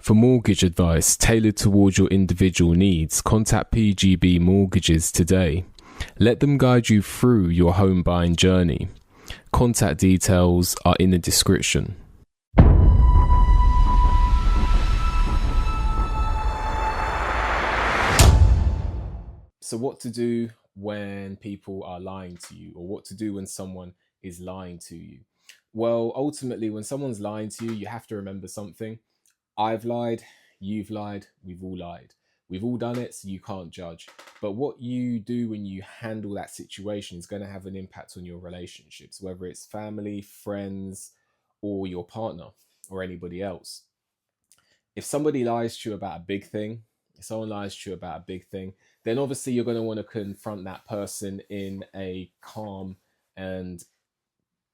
For mortgage advice tailored towards your individual needs, contact PGB Mortgages today. Let them guide you through your home buying journey. Contact details are in the description. So what to do when people are lying to you, or what to do when someone is lying to you? Well, ultimately, when someone's lying to you, you have to remember something. I've lied, you've lied, we've all lied. We've all done it, so you can't judge. But what you do when you handle that situation is going to have an impact on your relationships, whether it's family, friends, or your partner, or anybody else. If somebody lies to you about a big thing, if someone lies to you about a big thing, then obviously you're going to want to confront that person in a calm and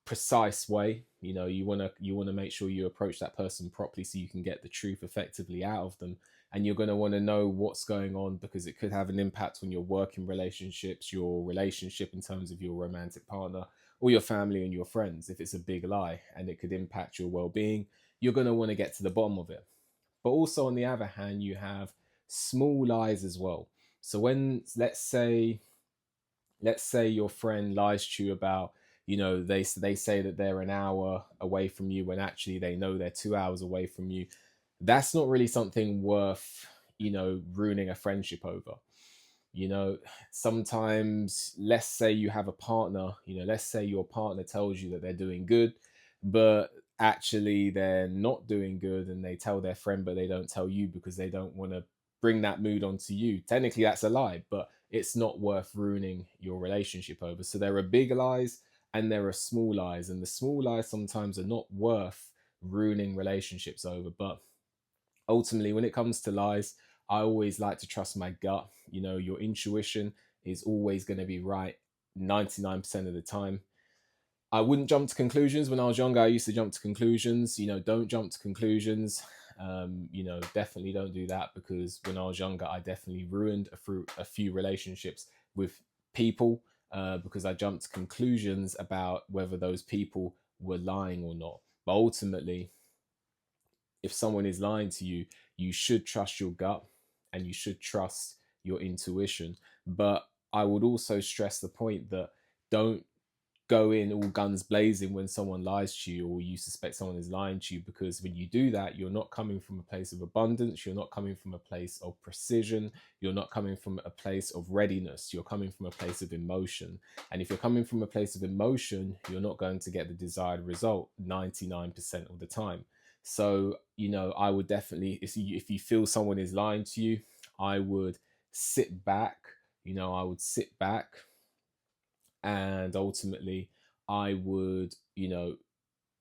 precise way. You want to make sure you approach that person properly so you can get the truth effectively out of them. And you're going to want to know what's going on, because it could have an impact on your working relationships, your relationship in terms of your romantic partner, or your family and your friends. If it's a big lie and it could impact your well-being, you're going to want to get to the bottom of it. But also, on the other hand, you have small lies as well. So when, let's say your friend lies to you about, they say that they're an hour away from you when actually they know they're 2 hours away from you. That's not really something worth, ruining a friendship over. Sometimes, let's say you have a partner, let's say your partner tells you that they're doing good, but actually they're not doing good, and they tell their friend, but they don't tell you because they don't want to bring that mood onto you. Technically, that's a lie, but it's not worth ruining your relationship over. So there are big lies and there are small lies, and the small lies sometimes are not worth ruining relationships over. But ultimately, when it comes to lies, I always like to trust my gut. Your intuition is always going to be right 99% of the time. I wouldn't jump to conclusions. When I was younger, I used to jump to conclusions. Don't jump to conclusions. Definitely don't do that, because when I was younger, I definitely ruined a few relationships with people because I jumped to conclusions about whether those people were lying or not. But ultimately, if someone is lying to you, you should trust your gut and you should trust your intuition. But I would also stress the point that don't go in all guns blazing when someone lies to you, or you suspect someone is lying to you, because when you do that, you're not coming from a place of abundance, you're not coming from a place of precision, you're not coming from a place of readiness, you're coming from a place of emotion. And if you're coming from a place of emotion, you're not going to get the desired result 99% of the time. So, I would definitely, if you feel someone is lying to you, I would sit back, and ultimately I would,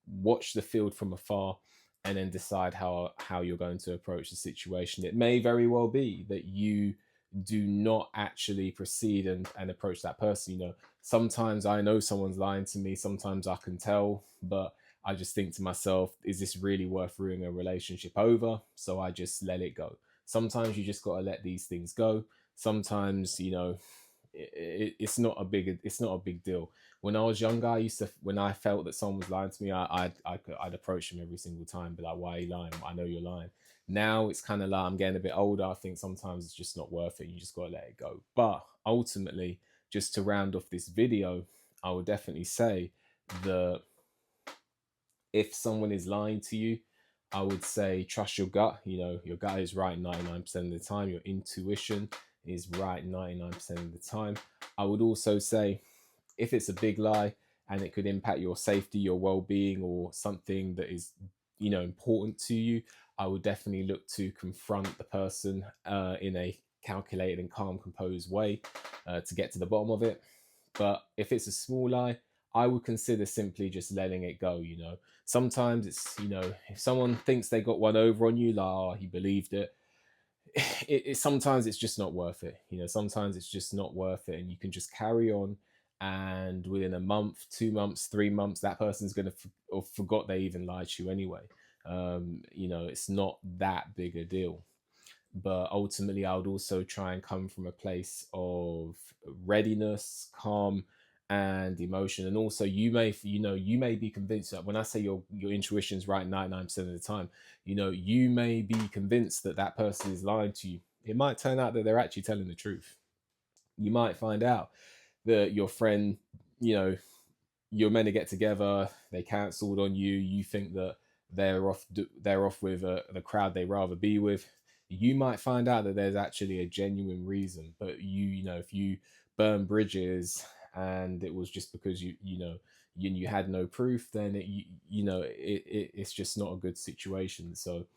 watch the field from afar and then decide how you're going to approach the situation. It may very well be that you do not actually proceed and approach that person. Sometimes I know someone's lying to me, sometimes I can tell, but I just think to myself, is this really worth ruining a relationship over? So I just let it go. Sometimes you just got to let these things go. Sometimes, it's not a big deal. When I was younger, when I felt that someone was lying to me, I'd approach them every single time, be like, why are you lying? I know you're lying. Now it's kind of like I'm getting a bit older. I think sometimes it's just not worth it. You just got to let it go. But ultimately, just to round off this video, I would definitely say that if someone is lying to you, I would say trust your gut. Your gut is right 99% of the time. Your intuition is right 99% of the time. I would also say, if it's a big lie and it could impact your safety, your well-being, or something that is, important to you, I would definitely look to confront the person in a calculated and calm, composed way to get to the bottom of it. But if it's a small lie, I would consider simply just letting it go. Sometimes it's, if someone thinks they got one over on you, like, oh, he believed it, sometimes it's just not worth it. Sometimes it's just not worth it, and you can just carry on. And within a month, 2 months, 3 months, that person's going to or forgot they even lied to you anyway. It's not that big a deal. But ultimately, I would also try and come from a place of readiness, calm, and emotion. And also, you may, you may be convinced that when I say your intuition's right 99% of the time, you may be convinced that that person is lying to you. It might turn out that they're actually telling the truth. You might find out that your friend, you know you're meant to get together, they cancelled on you, you think that they're off with the crowd they rather be with. You might find out that there's actually a genuine reason, but if you burn bridges and it was just because you had no proof, then it's just not a good situation. So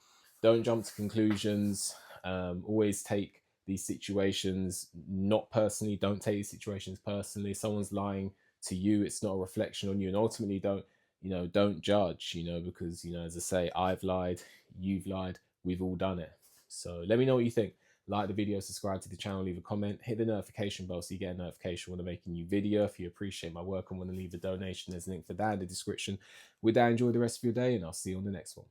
don't jump to conclusions. Always take these situations not personally. Don't take these situations personally. If someone's lying to you, it's not a reflection on you. And ultimately, don't judge, because as I say, I've lied, you've lied, we've all done it. So let me know what you think. Like the video, subscribe to the channel, leave a comment, hit the notification bell so you get a notification when I make a new video. If you appreciate my work and want to leave a donation, there's a link for that in the description. With that, enjoy the rest of your day, and I'll see you on the next one.